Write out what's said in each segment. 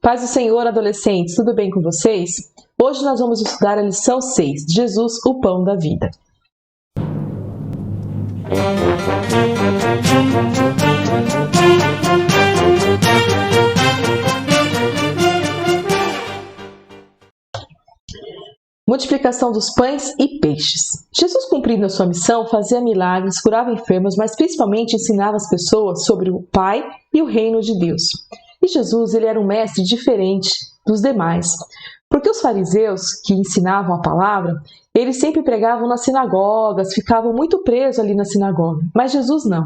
Paz do Senhor, adolescentes, tudo bem com vocês? Hoje nós vamos estudar a lição 6, Jesus, o pão da vida. Multiplicação dos pães e peixes. Jesus, cumprindo a sua missão, fazia milagres, curava enfermos, mas principalmente ensinava as pessoas sobre o Pai e o reino de Deus. E Jesus, ele era um mestre diferente dos demais, porque os fariseus que ensinavam a palavra, eles sempre pregavam nas sinagogas, ficavam muito presos ali na sinagoga. Mas Jesus não.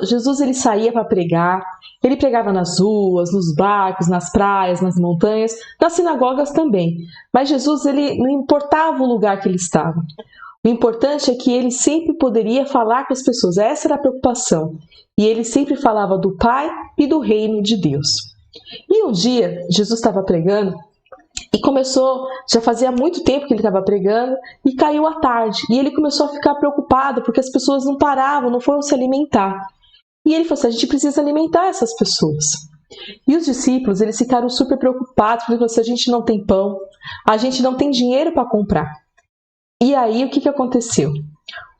Jesus ele saía para pregar, ele pregava nas ruas, nos barcos, nas praias, nas montanhas, nas sinagogas também. Mas Jesus ele não importava o lugar que ele estava. O importante é que ele sempre poderia falar com as pessoas. Essa era a preocupação. E ele sempre falava do Pai e do reino de Deus. E um dia, Jesus estava pregando e começou, já fazia muito tempo que ele estava pregando e caiu a tarde. E ele começou a ficar preocupado porque as pessoas não paravam, não foram se alimentar. E ele falou assim, a gente precisa alimentar essas pessoas. E os discípulos, eles ficaram super preocupados, porque ele falou assim, a gente não tem pão, a gente não tem dinheiro para comprar. E aí, o que aconteceu?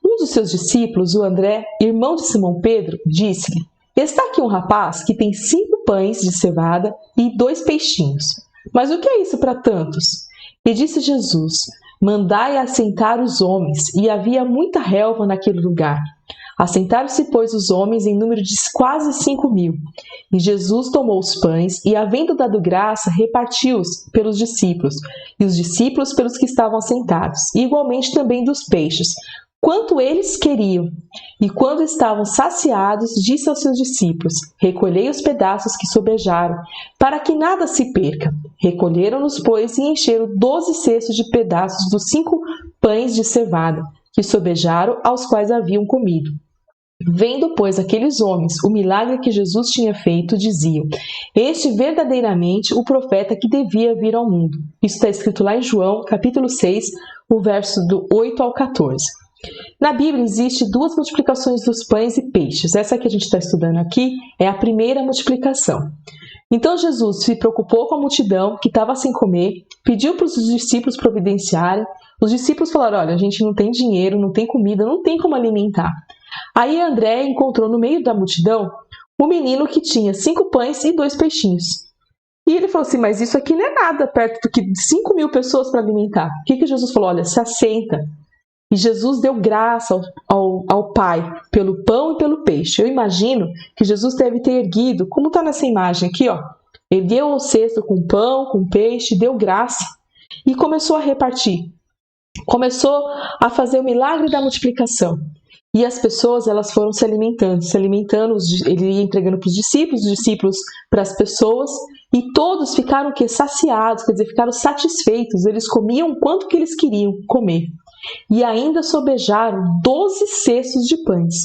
Um dos seus discípulos, o André, irmão de Simão Pedro, disse-lhe, está aqui um rapaz que tem 5 pães de cevada e 2 peixinhos. Mas o que é isso para tantos? E disse Jesus, mandai assentar os homens, e havia muita relva naquele lugar. Assentaram-se, pois, os homens em número de quase 5.000. E Jesus tomou os pães e, havendo dado graça, repartiu-os pelos discípulos, e os discípulos pelos que estavam assentados, e igualmente também dos peixes, quanto eles queriam. E quando estavam saciados, disse aos seus discípulos, recolhei os pedaços que sobejaram, para que nada se perca. Recolheram-nos, pois, e encheram 12 cestos de pedaços dos 5 pães de cevada, que sobejaram, aos quais haviam comido. Vendo, pois, aqueles homens o milagre que Jesus tinha feito, diziam, este verdadeiramente o profeta que devia vir ao mundo. Isso está escrito lá em João, capítulo 6, o verso do 8 ao 14. Na Bíblia existe 2 multiplicações dos pães e peixes. Essa que a gente está estudando aqui é a primeira multiplicação. Então Jesus se preocupou com a multidão que estava sem comer, pediu para os discípulos providenciarem. Os discípulos falaram, olha, a gente não tem dinheiro, não tem comida, não tem como alimentar. Aí André encontrou no meio da multidão um menino que tinha 5 pães e 2 peixinhos. E ele falou assim, mas isso aqui não é nada perto do que 5.000 pessoas para alimentar. O que Jesus falou? Olha, se assenta. E Jesus deu graça ao Pai pelo pão e pelo peixe. Eu imagino que Jesus deve ter erguido, como está nessa imagem aqui, ó, ergueu o cesto com pão, com peixe, deu graça e começou a repartir. Começou a fazer o milagre da multiplicação. E as pessoas, elas foram se alimentando, ele ia entregando para os discípulos para as pessoas, e todos ficaram saciados, quer dizer, ficaram satisfeitos, eles comiam o quanto que eles queriam comer. E ainda sobejaram 12 cestos de pães.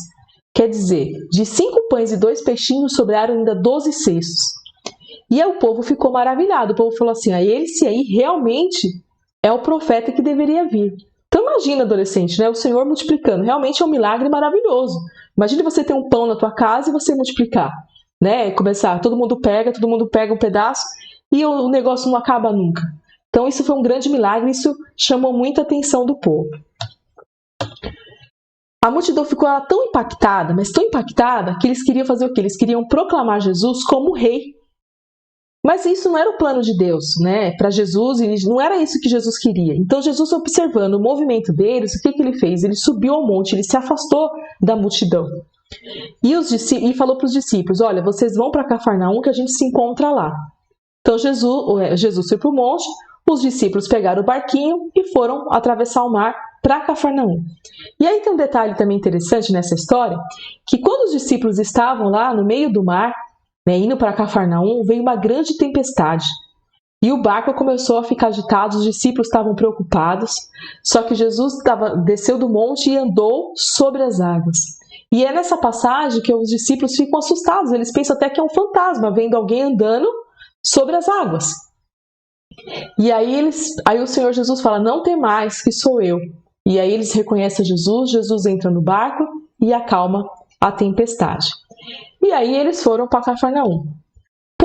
Quer dizer, de 5 pães e 2 peixinhos sobraram ainda 12 cestos. E aí o povo ficou maravilhado, o povo falou assim, esse aí realmente é o profeta que deveria vir. Então imagina, adolescente, né? O Senhor multiplicando. Realmente é um milagre maravilhoso. Imagina você ter um pão na tua casa e você multiplicar. Né? Começar, todo mundo pega um pedaço e o negócio não acaba nunca. Então isso foi um grande milagre, isso chamou muita atenção do povo. A multidão ficou tão impactada, mas tão impactada, que eles queriam fazer o quê? Eles queriam proclamar Jesus como rei. Mas isso não era o plano de Deus, né? Para Jesus, não era isso que Jesus queria. Então Jesus, observando o movimento deles, o que ele fez? Ele subiu ao monte, ele se afastou da multidão. E falou para os discípulos, olha, vocês vão para Cafarnaum que a gente se encontra lá. Então Jesus foi para o monte, os discípulos pegaram o barquinho e foram atravessar o mar para Cafarnaum. E aí tem um detalhe também interessante nessa história, que quando os discípulos estavam lá no meio do mar, né, indo para Cafarnaum, veio uma grande tempestade. E o barco começou a ficar agitado, os discípulos estavam preocupados, só que Jesus desceu do monte e andou sobre as águas. E é nessa passagem que os discípulos ficam assustados, eles pensam até que é um fantasma, vendo alguém andando sobre as águas. E aí o Senhor Jesus fala, não temais, que sou eu. E aí eles reconhecem Jesus, Jesus entra no barco e acalma a tempestade. E aí eles foram para Cafarnaum.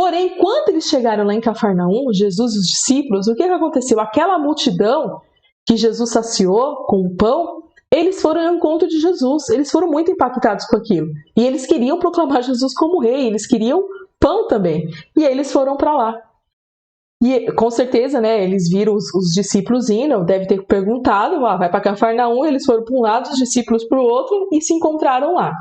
Porém, quando eles chegaram lá em Cafarnaum, Jesus e os discípulos, o que aconteceu? Aquela multidão que Jesus saciou com o pão, eles foram ao encontro de Jesus, eles foram muito impactados com aquilo. E eles queriam proclamar Jesus como rei, eles queriam pão também. E aí eles foram para lá. E com certeza, né, eles viram os discípulos indo, deve ter perguntado, vai para Cafarnaum, eles foram para um lado, os discípulos para o outro e se encontraram lá.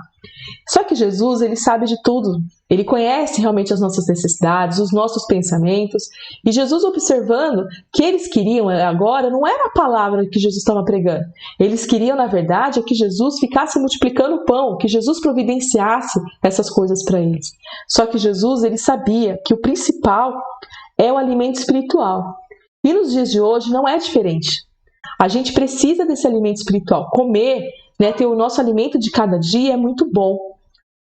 Só que Jesus, ele sabe de tudo. Ele conhece realmente as nossas necessidades, os nossos pensamentos. E Jesus, observando que eles queriam agora, não era a palavra que Jesus estava pregando. Eles queriam, na verdade, que Jesus ficasse multiplicando o pão, que Jesus providenciasse essas coisas para eles. Só que Jesus, ele sabia que o principal é o alimento espiritual. E nos dias de hoje não é diferente. A gente precisa desse alimento espiritual. Comer, né, ter o nosso alimento de cada dia é muito bom.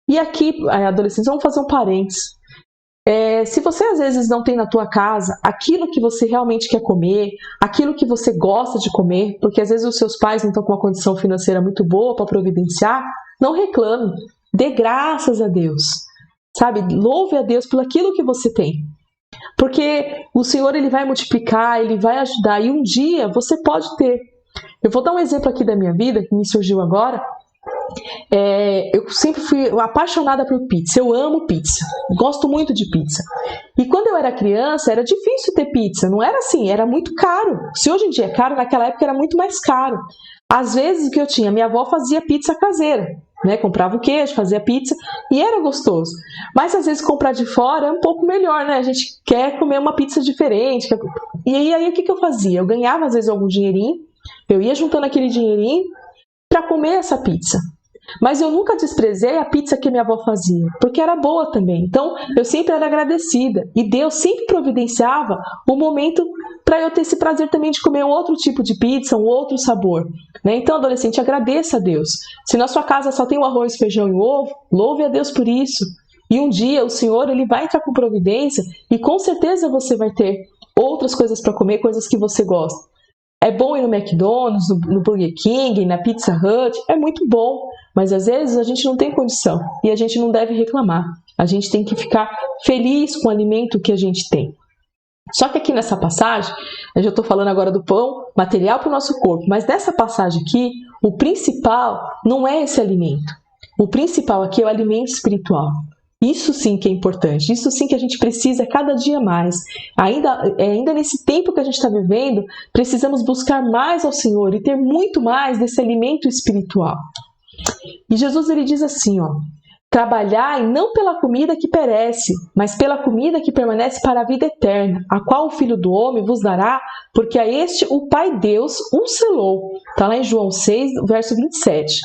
E aqui, adolescentes, vamos fazer um parênteses. Se você às vezes não tem na tua casa aquilo que você realmente quer comer, aquilo que você gosta de comer, porque às vezes os seus pais não estão com uma condição financeira muito boa para providenciar, não reclame. Dê graças a Deus. Sabe? Louve a Deus por aquilo que você tem. Porque o Senhor, ele vai multiplicar, ele vai ajudar, e um dia você pode ter. Eu vou dar um exemplo aqui da minha vida, que me surgiu agora. Eu sempre fui apaixonada por pizza, eu amo pizza, gosto muito de pizza. E quando eu era criança, era difícil ter pizza, não era assim, era muito caro. Se hoje em dia é caro, naquela época era muito mais caro. Às vezes o que eu tinha, minha avó fazia pizza caseira, né? Comprava o queijo, fazia pizza e era gostoso. Mas às vezes comprar de fora é um pouco melhor, né? A gente quer comer uma pizza diferente. E aí o que eu fazia? Eu ganhava às vezes algum dinheirinho, eu ia juntando aquele dinheirinho para comer essa pizza. Mas eu nunca desprezei a pizza que minha avó fazia, porque era boa também. Então, eu sempre era agradecida. E Deus sempre providenciava um momento para eu ter esse prazer também de comer um outro tipo de pizza, um outro sabor. Né? Então, adolescente, agradeça a Deus. Se na sua casa só tem o arroz, feijão e o ovo, louve a Deus por isso. E um dia o Senhor, ele vai entrar com providência e com certeza você vai ter outras coisas para comer, coisas que você gosta. É bom ir no McDonald's, no Burger King, na Pizza Hut, é muito bom, mas às vezes a gente não tem condição e a gente não deve reclamar. A gente tem que ficar feliz com o alimento que a gente tem. Só que aqui nessa passagem, eu já estou falando agora do pão material para o nosso corpo, mas nessa passagem aqui, o principal não é esse alimento. O principal aqui é o alimento espiritual. Isso sim que é importante, isso sim que a gente precisa cada dia mais. Ainda nesse tempo que a gente está vivendo, precisamos buscar mais ao Senhor e ter muito mais desse alimento espiritual. E Jesus, ele diz assim, trabalhai não pela comida que perece, mas pela comida que permanece para a vida eterna, a qual o Filho do Homem vos dará, porque a este o Pai Deus o selou. Está lá em João 6, verso 27.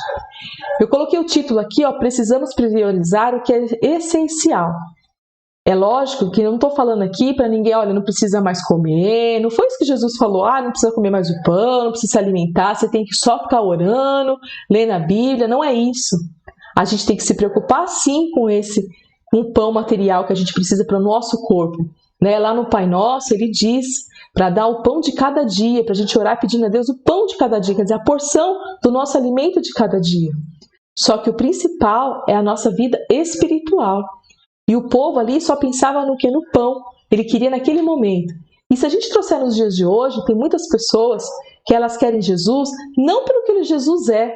Eu coloquei o título aqui, precisamos priorizar o que é essencial. É lógico que eu não estou falando aqui para ninguém, não precisa mais comer, não foi isso que Jesus falou, não precisa comer mais o pão, não precisa se alimentar, você tem que só ficar orando, lendo a Bíblia, não é isso. A gente tem que se preocupar sim com o pão material que a gente precisa para o nosso corpo. Né? Lá no Pai Nosso, ele diz para dar o pão de cada dia, para a gente orar pedindo a Deus o pão de cada dia, quer dizer, a porção do nosso alimento de cada dia. Só que o principal é a nossa vida espiritual. E o povo ali só pensava no que? No pão. Ele queria naquele momento. E se a gente trouxer nos dias de hoje, tem muitas pessoas que elas querem Jesus não pelo que Jesus é,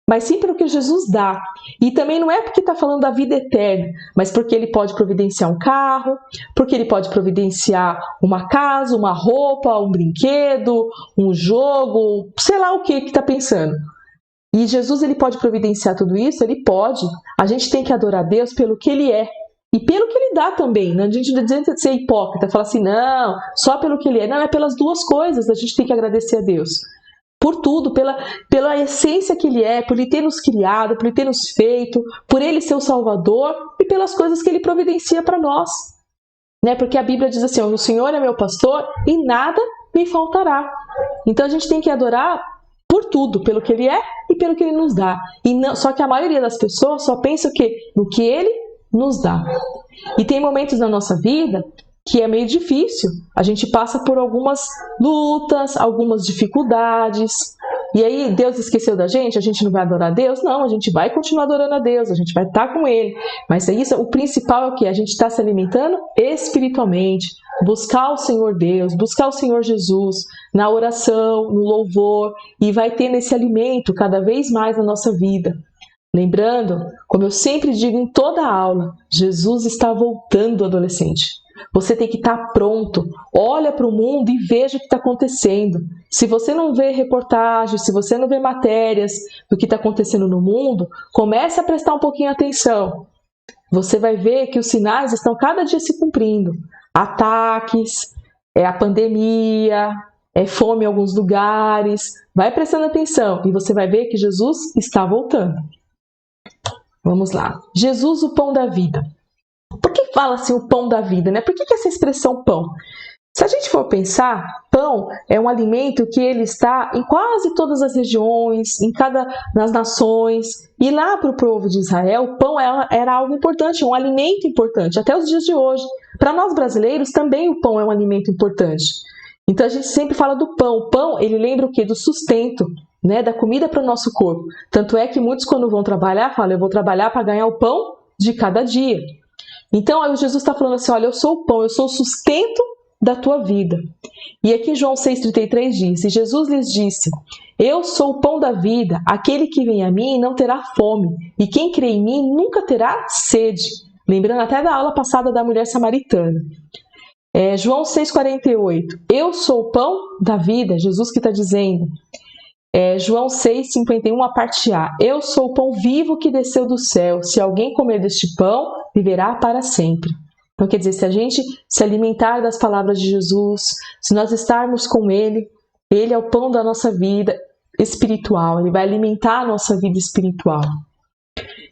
mas sim pelo que Jesus dá. E também não é porque está falando da vida eterna, mas porque ele pode providenciar um carro, porque ele pode providenciar uma casa, uma roupa, um brinquedo, um jogo, sei lá o que está pensando. E Jesus, ele pode providenciar tudo isso? Ele pode. A gente tem que adorar Deus pelo que ele é. E pelo que ele dá também. Né? A gente não adianta ser hipócrita, falar assim, não, só pelo que ele é. Não, é pelas duas coisas. A gente tem que agradecer a Deus. Por tudo, pela essência que ele é, por ele ter nos criado, por ele ter nos feito, por ele ser o Salvador e pelas coisas que ele providencia para nós. Né? Porque a Bíblia diz assim, o Senhor é meu pastor e nada me faltará. Então a gente tem que adorar por tudo, pelo que ele é e pelo que ele nos dá. E não, só que a maioria das pessoas só pensa o quê? No que ele nos dá. E tem momentos na nossa vida que é meio difícil. A gente passa por algumas lutas, algumas dificuldades, E aí Deus esqueceu da gente? A gente não vai adorar a Deus? Não, a gente vai continuar adorando a Deus, a gente vai estar com Ele. Mas isso, o principal é o que? A gente está se alimentando espiritualmente. Buscar o Senhor Deus, buscar o Senhor Jesus na oração, no louvor, e vai tendo esse alimento cada vez mais na nossa vida. Lembrando, como eu sempre digo em toda aula, Jesus está voltando, adolescente. Você tem que estar pronto. Olha para o mundo e veja o que está acontecendo. Se você não vê reportagens, se você não vê matérias do que está acontecendo no mundo, comece a prestar um pouquinho atenção. Você vai ver que os sinais estão cada dia se cumprindo. Ataques, a pandemia, fome em alguns lugares. Vai prestando atenção e você vai ver que Jesus está voltando. Vamos lá. Jesus, o pão da vida. Por que fala assim o pão da vida, né? Por que essa expressão pão? Se a gente for pensar, pão é um alimento que ele está em quase todas as regiões, nas nações. E lá para o povo de Israel, o pão era algo importante, um alimento importante, até os dias de hoje. Para nós brasileiros, também o pão é um alimento importante. Então a gente sempre fala do pão. O pão, ele lembra o quê? Do sustento, né? Da comida para o nosso corpo. Tanto é que muitos, quando vão trabalhar, falam, eu vou trabalhar para ganhar o pão de cada dia. Então, aí Jesus está falando assim, olha, eu sou o pão, eu sou o sustento da tua vida. E aqui João 6,33 diz, e Jesus lhes disse, eu sou o pão da vida, aquele que vem a mim não terá fome, e quem crê em mim nunca terá sede. Lembrando até da aula passada da mulher samaritana. João 6,48, eu sou o pão da vida, Jesus que está dizendo. João 6,51, a parte A. Eu sou o pão vivo que desceu do céu. Se alguém comer deste pão, viverá para sempre. Então, quer dizer, se a gente se alimentar das palavras de Jesus, se nós estarmos com Ele, Ele é o pão da nossa vida espiritual. Ele vai alimentar a nossa vida espiritual.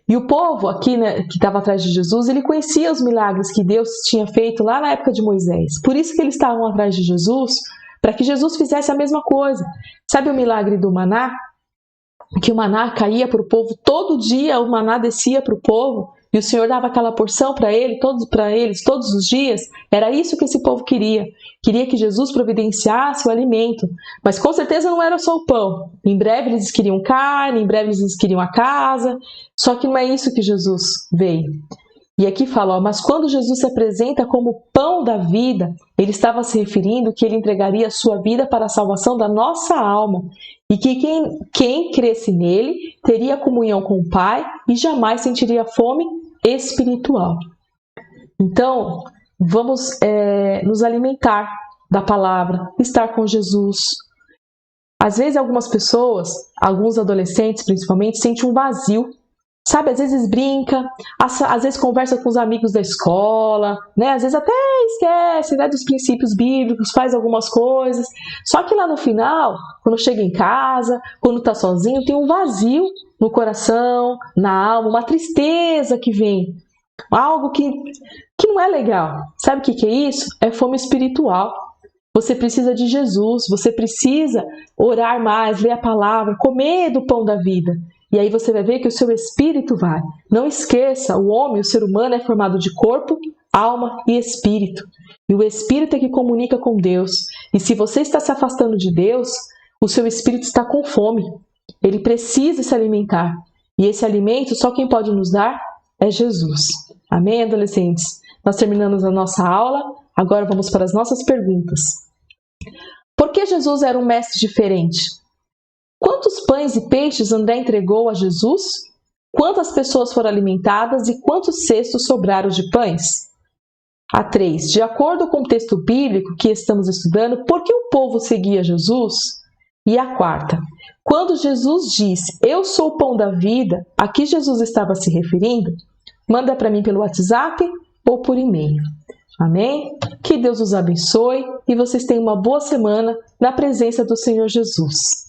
E o povo aqui, né, que estava atrás de Jesus, ele conhecia os milagres que Deus tinha feito lá na época de Moisés. Por isso que eles estavam atrás de Jesus, para que Jesus fizesse a mesma coisa. Sabe o milagre do maná? Que o maná caía para o povo, todo dia o maná descia para o povo e o Senhor dava aquela porção para eles todos os dias. Era isso que esse povo queria. Queria que Jesus providenciasse o alimento. Mas com certeza não era só o pão. Em breve eles queriam carne, em breve eles queriam a casa. Só que não é isso que Jesus veio. E aqui fala, mas quando Jesus se apresenta como pão da vida, ele estava se referindo que ele entregaria a sua vida para a salvação da nossa alma e que quem cresce nele teria comunhão com o Pai e jamais sentiria fome espiritual. Então, vamos nos alimentar da palavra, estar com Jesus. Às vezes algumas pessoas, alguns adolescentes principalmente, sentem um vazio. Sabe, às vezes brinca, às vezes conversa com os amigos da escola, né? Às vezes até esquece, né, dos princípios bíblicos, faz algumas coisas. Só que lá no final, quando chega em casa, quando está sozinho, tem um vazio no coração, na alma, uma tristeza que vem. Algo que não é legal. Sabe o que é isso? É fome espiritual. Você precisa de Jesus, você precisa orar mais, ler a palavra, comer do pão da vida. E aí você vai ver que o seu espírito vai. Não esqueça, o homem, o ser humano é formado de corpo, alma e espírito. E o espírito é que comunica com Deus. E se você está se afastando de Deus, o seu espírito está com fome. Ele precisa se alimentar. E esse alimento, só quem pode nos dar é Jesus. Amém, adolescentes? Nós terminamos a nossa aula. Agora vamos para as nossas perguntas. Por que Jesus era um mestre diferente? Quantos pães e peixes André entregou a Jesus? Quantas pessoas foram alimentadas e quantos cestos sobraram de pães? A 3. De acordo com o texto bíblico que estamos estudando, por que o povo seguia Jesus? E a 4. Quando Jesus disse, eu sou o pão da vida, a que Jesus estava se referindo? Manda para mim pelo WhatsApp ou por e-mail. Amém? Que Deus os abençoe e vocês tenham uma boa semana na presença do Senhor Jesus.